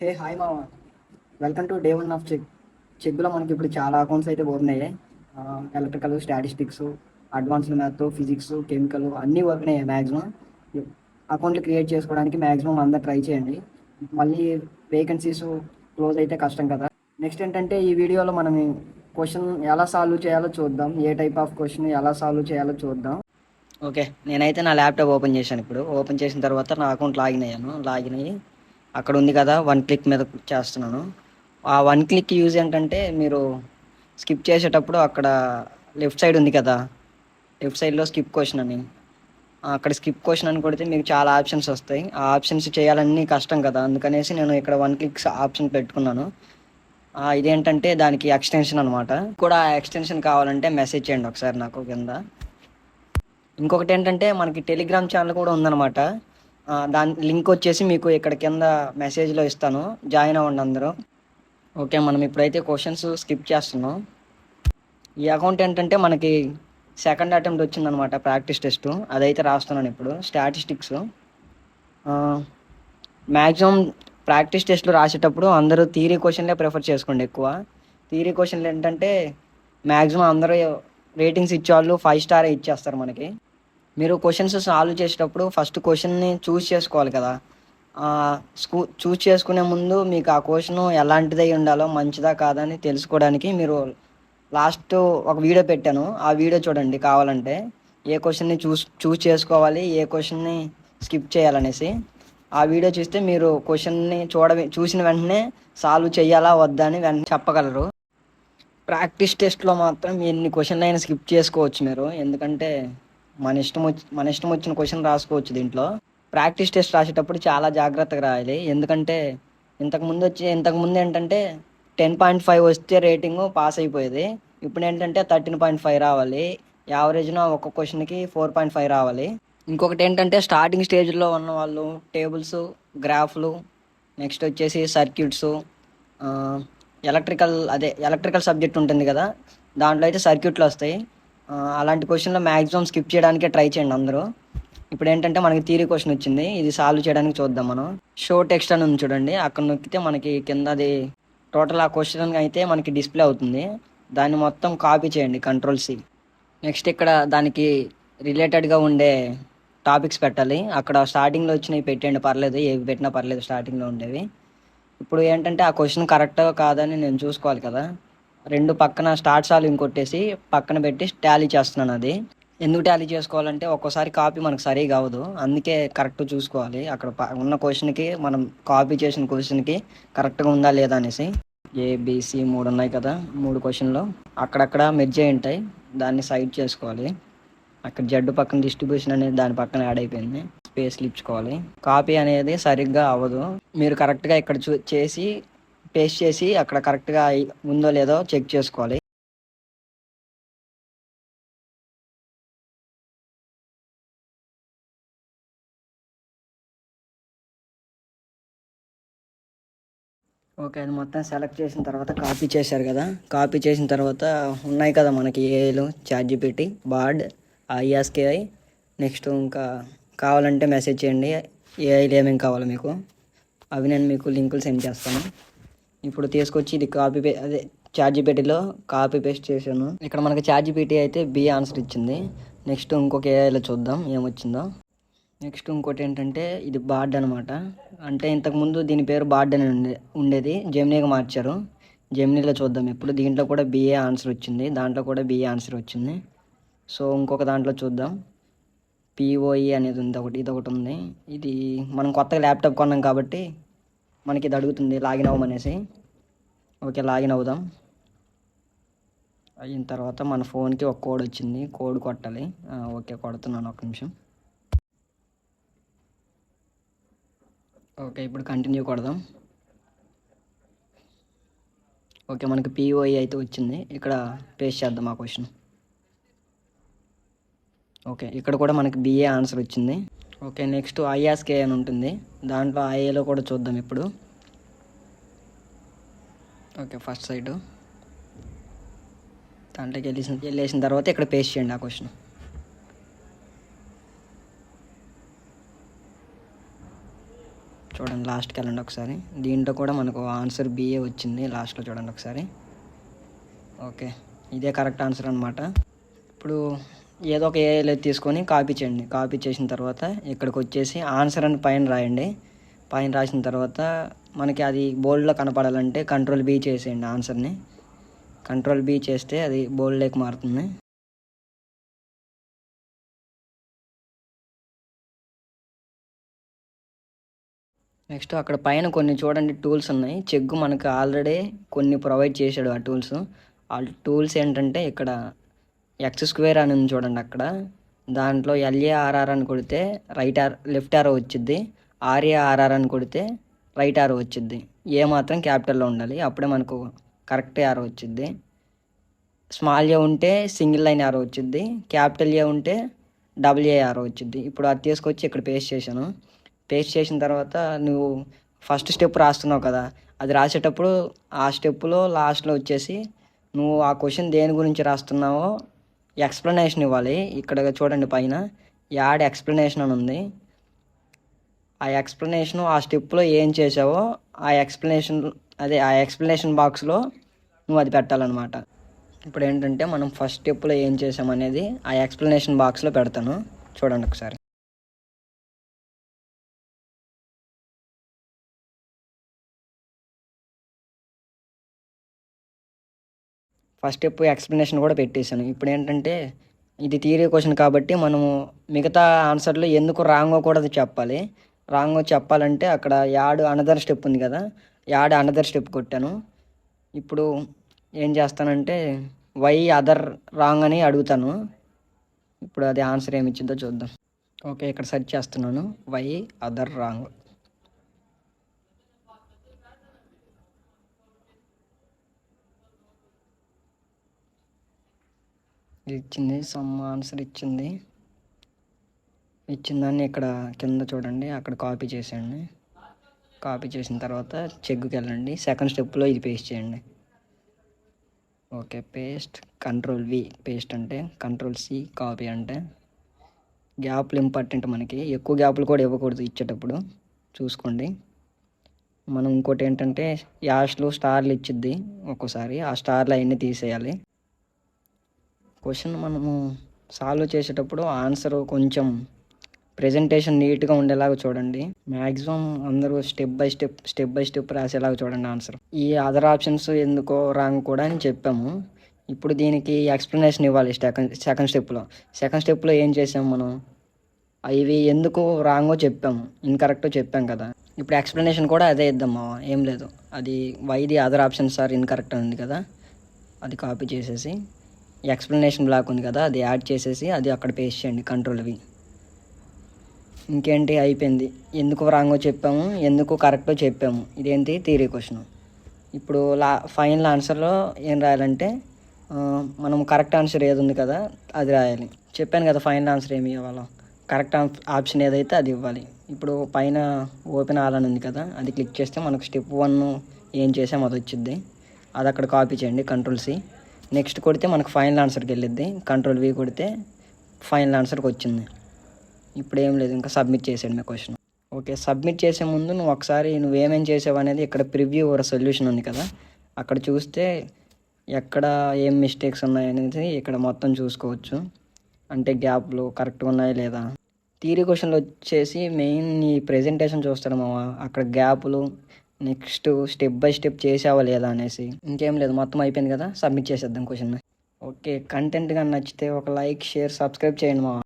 హే hi మామ, welcome to day one of చెక్లో మనకి ఇప్పుడు చాలా అకౌంట్స్ అయితే పోతున్నాయి. Electrical, statistics, advanced math, physics, chemical అన్నీ పోతున్నాయి మ్యాక్సిమం. అకౌంట్లు క్రియేట్ చేసుకోవడానికి మ్యాక్సిమం అందరు ట్రై చేయండి. మళ్ళీ వేకెన్సీస్ క్లోజ్ అయితే కష్టం కదా. నెక్స్ట్ ఏంటంటే ఈ వీడియోలో మనం క్వశ్చన్ ఎలా సాల్వ్ చేయాలో చూద్దాం. ఏ టైప్ ఆఫ్ క్వశ్చన్ ఎలా సాల్వ్ చేయాలో చూద్దాం. ఓకే, నేనైతే నా ల్యాప్టాప్ ఓపెన్ చేశాను. ఇప్పుడు ఓపెన్ చేసిన తర్వాత నా అకౌంట్ లాగిన్ అయ్యి అక్కడ ఉంది కదా, వన్ క్లిక్ మీద చేస్తున్నాను. ఆ వన్ క్లిక్ యూజ్ ఏంటంటే, మీరు స్కిప్ చేసేటప్పుడు అక్కడ లెఫ్ట్ సైడ్ ఉంది కదా, లెఫ్ట్ సైడ్లో స్కిప్ క్వశ్చన్ అని, అక్కడ స్కిప్ క్వశ్చన్ అని కొడితే మీకు చాలా ఆప్షన్స్ వస్తాయి. ఆ ఆప్షన్స్ చేయాలన్నీ కష్టం కదా, అందుకనేసి నేను ఇక్కడ వన్ క్లిక్ ఆప్షన్ పెట్టుకున్నాను. ఇదేంటంటే దానికి ఎక్స్టెన్షన్ అనమాట. కూడా ఎక్స్టెన్షన్ కావాలంటే మెసేజ్ చేయండి ఒకసారి నాకు కింద. ఇంకొకటి ఏంటంటే మనకి టెలిగ్రామ్ ఛానల్ కూడా ఉందన్నమాట. దాని లింక్ వచ్చేసి మీకు ఇక్కడ కింద మెసేజ్లో ఇస్తాను, జాయిన్ అవ్వండి అందరూ. ఓకే, మనం ఇప్పుడైతే క్వశ్చన్స్ స్కిప్ చేస్తున్నాం. ఈ అకౌంట్ ఏంటంటే మనకి సెకండ్ అటెంప్ట్ వచ్చిందనమాట, ప్రాక్టీస్ టెస్ట్. అదైతే రాస్తున్నాను ఇప్పుడు. స్టాటిస్టిక్స్ మ్యాక్సిమం ప్రాక్టీస్ టెస్ట్లు రాసేటప్పుడు అందరూ థియరీ క్వశ్చన్లే ప్రిఫర్ చేసుకోండి ఎక్కువ. థియరీ క్వశ్చన్లు ఏంటంటే మ్యాక్సిమం అందరూ రేటింగ్స్ ఇచ్చేవాళ్ళు 5 స్టార్ ఇచ్చేస్తారు మనకి. మీరు క్వశ్చన్స్ సాల్వ్ చేసేటప్పుడు ఫస్ట్ క్వశ్చన్ని చూస్ చేసుకోవాలి కదా. చూస్ చేసుకునే ముందు మీకు ఆ క్వశ్చన్ ఎలాంటిదై ఉండాలో, మంచిదా కాదా అని తెలుసుకోవడానికి మీరు లాస్ట్ ఒక వీడియో పెట్టాను, ఆ వీడియో చూడండి కావాలంటే. ఏ క్వశ్చన్ని చూస్ చేసుకోవాలి, ఏ క్వశ్చన్ని స్కిప్ చేయాలనేసి ఆ వీడియో చూస్తే మీరు క్వశ్చన్ని చూసిన వెంటనే సాల్వ్ చేయాలా వద్దా అని వెంటనే చెప్పగలరు. ప్రాక్టీస్ టెస్ట్లో మాత్రం ఎన్ని క్వశ్చన్లు అయినా స్కిప్ చేసుకోవచ్చు మీరు, ఎందుకంటే మన ఇష్టం వచ్చిన క్వశ్చన్ రాసుకోవచ్చు దీంట్లో. ప్రాక్టీస్ టెస్ట్ రాసేటప్పుడు చాలా జాగ్రత్తగా రాయాలి, ఎందుకంటే ఇంతకుముందు ఏంటంటే 10.5 వస్తే రేటింగ్ పాస్ అయిపోయేది. ఇప్పుడు ఏంటంటే 13.5 రావాలి. యావరేజ్న ఒక్క క్వశ్చన్కి 4.5 రావాలి. ఇంకొకటి ఏంటంటే స్టార్టింగ్ స్టేజ్లో ఉన్న వాళ్ళు టేబుల్స్, గ్రాఫ్లు, నెక్స్ట్ వచ్చేసి సర్క్యూట్స్, ఎలక్ట్రికల్ సబ్జెక్ట్ ఉంటుంది కదా, దాంట్లో అయితే సర్క్యూట్లు వస్తాయి. అలాంటి క్వశ్చన్లో మ్యాక్సిమం స్కిప్ చేయడానికే ట్రై చేయండి అందరూ. ఇప్పుడు ఏంటంటే మనకి థియరీ క్వశ్చన్ వచ్చింది, ఇది సాల్వ్ చేయడానికి చూద్దాం మనం. షో టెక్స్ట్ అని ఉంది చూడండి, అక్కడ నొక్కితే మనకి కింద అది టోటల్ ఆ క్వశ్చన్ అయితే మనకి డిస్ప్లే అవుతుంది. దాన్ని మొత్తం కాపీ చేయండి, Ctrl+C. నెక్స్ట్ ఇక్కడ దానికి రిలేటెడ్గా ఉండే టాపిక్స్ పెట్టాలి. అక్కడ స్టార్టింగ్లో వచ్చినవి పెట్టండి, పర్లేదు, ఏవి పెట్టినా పర్లేదు స్టార్టింగ్లో ఉండేవి. ఇప్పుడు ఏంటంటే ఆ క్వశ్చన్ కరెక్టో కాదని నేను చూసుకోవాలి కదా. రెండు పక్కన స్టార్ట్ సాల్వింగ్ కొట్టేసి పక్కన పెట్టి టాలీ చేస్తున్నాను. అది ఎందుకు టాలీ చేసుకోవాలంటే ఒక్కోసారి కాపీ మనకు సరిగా అవ్వదు, అందుకే కరెక్ట్ చూసుకోవాలి. అక్కడ ఉన్న క్వశ్చన్కి మనం కాపీ చేసిన క్వశ్చన్కి కరెక్ట్గా ఉందా లేదా అనేసి. ఏబిసి 3 ఉన్నాయి కదా, 3 క్వశ్చన్లు అక్కడక్కడ మెర్జ్ అయి ఉంటాయి, దాన్ని సైడ్ చేసుకోవాలి. అక్కడ జడ్డు పక్కన డిస్ట్రిబ్యూషన్ అనేది దాని పక్కన యాడ్ అయిపోయింది, స్పేస్లు ఇచ్చుకోవాలి. కాపీ అనేది సరిగ్గా అవ్వదు, మీరు కరెక్ట్గా ఇక్కడ చేసి పేస్ట్ చేసి అక్కడ కరెక్ట్గా ఉందో లేదో చెక్ చేసుకోవాలి. ఓకే, అది మొత్తం సెలెక్ట్ చేసిన తర్వాత కాపీ చేశారు కదా, కాపీ చేసిన తర్వాత ఉన్నాయి కదా మనకి ఏఐలు, ChatGPT, బార్డ్, IASKI. నెక్స్ట్ ఇంకా కావాలంటే మెసేజ్ చేయండి ఏఐలు ఏమేమి కావాలో మీకు, అవి నేను మీకు లింకులు సెండ్ చేస్తాను. ఇప్పుడు తీసుకొచ్చి ఇది అదే ChatGPTలో కాపీ పేస్ట్ చేశాను. ఇక్కడ మనకి ChatGPT అయితే B ఆన్సర్ ఇచ్చింది. నెక్స్ట్ ఇంకొక ఏఐలో చూద్దాం ఏమొచ్చిందో. నెక్స్ట్ ఇంకోటి ఏంటంటే ఇది బార్డ్ అనమాట. అంటే ఇంతకుముందు దీని పేరు బార్డ్ అని ఉండేది, జెమినీగా మార్చారు. జెమినీలో చూద్దాం ఇప్పుడు. దీంట్లో కూడా BA ఆన్సర్ వచ్చింది, దాంట్లో కూడా BA ఆన్సర్ వచ్చింది. సో ఇంకొక దాంట్లో చూద్దాం, POE అనేది ఉంది ఒకటి, ఇది ఒకటి ఉంది. ఇది మనం కొత్తగా ల్యాప్టాప్ కొన్నాం కాబట్టి మనకి ఇది అడుగుతుంది లాగిన్ అవ్వమనేసి. ఓకే, లాగిన్ అవుదాం. అయిన తర్వాత మన ఫోన్కి ఒక కోడ్ వచ్చింది, కోడ్ కొట్టాలి. ఓకే, కొడుతున్నాను, ఒక నిమిషం. ఓకే, ఇప్పుడు కంటిన్యూ కొడదాం. ఓకే, మనకి POE అయితే వచ్చింది, ఇక్కడ పేస్ట్ చేద్దాం ఆ క్వశ్చన్. ఓకే, ఇక్కడ కూడా మనకి BA ఆన్సర్ వచ్చింది. ఓకే, నెక్స్ట్ IASKI అని ఉంటుంది, దాంట్లో IAలో కూడా చూద్దాం ఇప్పుడు. ఓకే, ఫస్ట్ సైడ్ దాంట్లోకి వెళ్ళేసిన తర్వాత ఇక్కడ పేస్ట్ చేయండి ఆ క్వశ్చన్. చూడండి లాస్ట్కి వెళ్ళండి ఒకసారి. దీంట్లో కూడా మనకు ఆన్సర్ బిఏ వచ్చింది లాస్ట్లో, చూడండి ఒకసారి. ఓకే, ఇదే కరెక్ట్ ఆన్సర్ అనమాట. ఇప్పుడు ఏదో ఒక ఏఐలో తీసుకొని కాపీ చేయండి. కాపీ చేసిన తర్వాత ఇక్కడికి వచ్చేసి ఆన్సర్ అని పైన రాయండి. పైన రాసిన తర్వాత మనకి అది బోల్డ్లో కనపడాలంటే కంట్రోల్ బీ చేసేయండి ఆన్సర్ని. కంట్రోల్ బీ చేస్తే అది బోల్డ్లోకి మారుతుంది. నెక్స్ట్ అక్కడ పైన కొన్ని చూడండి టూల్స్ ఉన్నాయి. చెగ్గు మనకు ఆల్రెడీ కొన్ని ప్రొవైడ్ చేశాడు ఆ టూల్స్. ఆ టూల్స్ ఏంటంటే ఇక్కడ x² అని ఉంది చూడండి అక్కడ. దాంట్లో LARR అని కొడితే లెఫ్ట్ ఆరో వచ్చిద్ది. RARR అని కొడితే రైట్ ఆరో వచ్చిద్ది. ఏ మాత్రం క్యాపిటల్లో ఉండాలి, అప్పుడే మనకు కరెక్ట్ ఆరో వచ్చిద్ది. స్మాల్ ఏ ఉంటే సింగిల్ లైన్ ఆరో వచ్చిద్ది. క్యాపిటల్ ఏ ఉంటే WARO వచ్చిద్ది. ఇప్పుడు అది తీసుకొచ్చి ఇక్కడ పేస్ట్ చేశాను. పేస్ట్ చేసిన తర్వాత నువ్వు ఫస్ట్ స్టెప్ రాస్తున్నావు కదా, అది రాసేటప్పుడు ఆ స్టెప్పులో లాస్ట్లో వచ్చేసి నువ్వు ఆ క్వశ్చన్ దేని గురించి రాస్తున్నావో ఎక్స్ప్లెనేషన్ ఇవ్వాలి. ఇక్కడ చూడండి పైన యాడ్ ఎక్స్ప్లెనేషన్ అని ఉంది. ఆ ఎక్స్ప్లెనేషన్ ఆ స్టెప్లో ఏం చేసావో ఆ ఎక్స్ప్లెనేషన్ బాక్స్లో నువ్వు అది పెట్టాలన్నమాట. ఇప్పుడు ఏంటంటే మనం ఫస్ట్ స్టెప్లో ఏం చేసామనేది ఆ ఎక్స్ప్లెనేషన్ బాక్స్లో పెడతాను, చూడండి ఒకసారి. ఫస్ట్ స్టెప్ ఎక్స్ప్లెనేషన్ కూడా పెట్టేశాను. ఇప్పుడు ఏంటంటే ఇది థియరీ క్వశ్చన్ కాబట్టి మనము మిగతా ఆన్సర్లు ఎందుకు రాంగో కూడా అది చెప్పాలి. రాంగో చెప్పాలంటే అక్కడ యాడ్ అనదర్ స్టెప్ ఉంది కదా, యాడ్ అనదర్ స్టెప్ కొట్టాను. ఇప్పుడు ఏం చేస్తానంటే వై అదర్ రాంగ్ అని అడుగుతాను. ఇప్పుడు అది ఆన్సర్ ఏమి ఇచ్చిందో చూద్దాం. ఓకే, ఇక్కడ సెర్చ్ చేస్తున్నాను వై అదర్ రాంగ్. ఇచ్చింది, సమ్ ఆన్సర్ ఇచ్చింది. ఇచ్చిందాన్ని ఇక్కడ కింద చూడండి అక్కడ కాపీ చేసేయండి. కాపీ చేసిన తర్వాత చెక్కి వెళ్ళండి. సెకండ్ స్టెప్లో ఇది పేస్ట్ చేయండి. Okay, paste. Control V paste అంటే, కంట్రోల్ C కాపీ అంటే. గ్యాప్లు ఇంపార్టెంట్, మనకి ఎక్కువ గ్యాప్లు కూడా ఇవ్వకూడదు ఇచ్చేటప్పుడు, చూసుకోండి. మనం ఇంకోటి ఏంటంటే యాష్లు స్టార్లు ఇచ్చిద్ది ఒక్కోసారి, ఆ స్టార్లు అవన్నీ తీసేయాలి. క్వశ్చన్ మనము సాల్వ్ చేసేటప్పుడు ఆన్సర్ కొంచెం ప్రెజెంటేషన్ నీట్గా ఉండేలాగా చూడండి. మ్యాక్సిమం అందరూ స్టెప్ బై స్టెప్ రాసేలాగా చూడండి ఆన్సర్. ఈ అదర్ ఆప్షన్స్ ఎందుకో రాంగ్ కూడా అని చెప్పాము. ఇప్పుడు దీనికి ఎక్స్ప్లెనేషన్ ఇవ్వాలి సెకండ్ స్టెప్లో ఏం చేసాము మనం, ఇవి ఎందుకు రాంగో చెప్పాము, ఇన్కరెక్టో చెప్పాం కదా. ఇప్పుడు ఎక్స్ప్లెనేషన్ కూడా అదే ఇద్దామా, ఏం లేదు. అది వైది అదర్ ఆప్షన్స్ ఆర్ ఇన్కరెక్ట్ ఉంది కదా, అది కాపీ చేసేసి ఎక్స్ప్లెనేషన్ బ్లాక్ ఉంది కదా అది యాడ్ చేసేసి అది అక్కడ పేస్ట్ చేయండి, కంట్రోల్ V. ఇంకేంటి, అయిపోయింది. ఎందుకు రాంగో చెప్పాము, ఎందుకు కరెక్టో చెప్పాము. ఇదేంటి థియరీ క్వశ్చన్. ఇప్పుడు ఫైనల్ ఆన్సర్లో ఏం రాయాలంటే మనం కరెక్ట్ ఆన్సర్ ఏది ఉంది కదా అది రాయాలి. చెప్పాను కదా ఫైనల్ ఆన్సర్ ఏమి ఇవ్వాలో, కరెక్ట్ ఆప్షన్ ఏదైతే అది ఇవ్వాలి. ఇప్పుడు పైన ఓపెన్ ఆల్ అని ఉంది కదా, అది క్లిక్ చేస్తే మనకు స్టెప్ 1 ఏం చేసాము అది వచ్చింది. అది అక్కడ కాపీ చేయండి, కంట్రోల్ C. నెక్స్ట్ కొడితే మనకు ఫైనల్ ఆన్సర్కి వెళ్ళిద్ది. కంట్రోల్ V కొడితే ఫైనల్ ఆన్సర్కి వచ్చింది. ఇప్పుడు ఏం లేదు, ఇంకా సబ్మిట్ చేసేయండి మీ క్వశ్చన్. ఓకే, సబ్మిట్ చేసే ముందు నువ్వు ఒకసారి నువ్వేమేం చేసావు అనేది ఇక్కడ ప్రివ్యూ ఓర్ సొల్యూషన్ ఉంది కదా, అక్కడ చూస్తే ఎక్కడ ఏం మిస్టేక్స్ ఉన్నాయనేది ఇక్కడ మొత్తం చూసుకోవచ్చు. అంటే గ్యాప్లు కరెక్ట్గా ఉన్నాయా లేదా. థియరీ క్వశ్చన్లు వచ్చేసి మెయిన్ నీ ప్రెజెంటేషన్ చూస్తాడు మామ, అక్కడ గ్యాపులు నెక్స్ట్ స్టెప్ బై స్టెప్ చేసావా లేదా అనేసి. ఇంకేం లేదు, మొత్తం అయిపోయింది కదా, సబ్మిట్ చేసేద్దాం క్వశ్చన్. ఓకే, కంటెంట్ కానీ నచ్చితే ఒక లైక్, షేర్, సబ్స్క్రైబ్ చేయండి మామ.